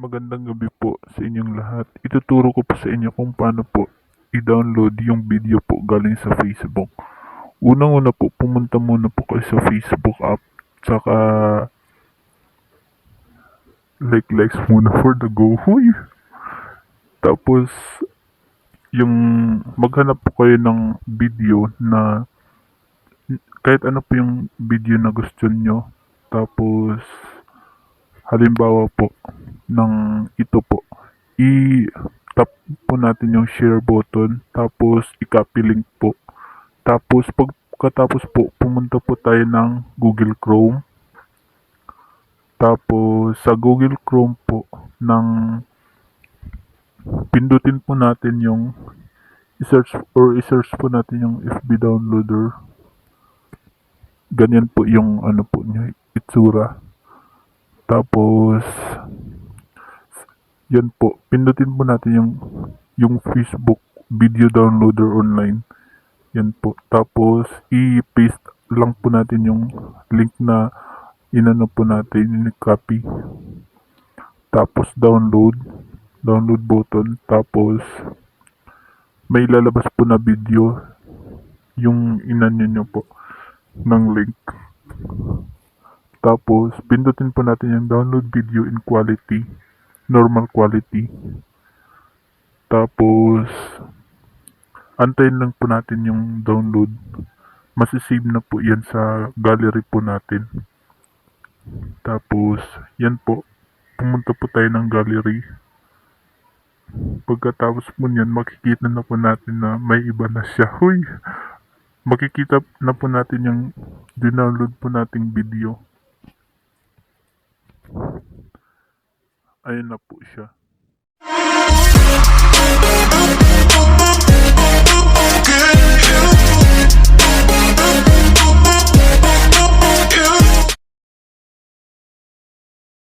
Magandang gabi po sa inyong lahat. Ituturo ko po sa inyo kung paano po i-download yung video po galing sa Facebook. Unang-una po, pumunta muna po kayo sa Facebook app. Tsaka likes muna for the go. Huy! Tapos, yung maghanap po kayo ng video na kahit ano po yung video na gusto nyo. Tapos, halimbawa po, ng ito po, i-tap po natin yung share button, tapos i-copy link po. Tapos pagkatapos po, pumunta po tayo ng Google Chrome. Tapos sa Google Chrome po, pindutin po natin yung i-search po natin yung FB downloader. Ganyan po yung ano po niya, itsura. Tapos yan po, pindutin po natin yung Facebook video downloader online. Yan po. Tapos i-paste lang po natin yung link na inano po natin, copy. Tapos download button. Tapos may lalabas po na video yung inano nyo po ng link. Tapos pindutin po natin yung download video in quality, normal quality. Tapos antayin lang po natin yung download. Masisave na po yan sa gallery po natin. Tapos yan po, pumunta po tayo ng gallery. Pagkatapos po niyan, makikita na po natin na may iba na siya. Huy! Makikita na po natin yung dinownload po nating video. Ayun na po siya.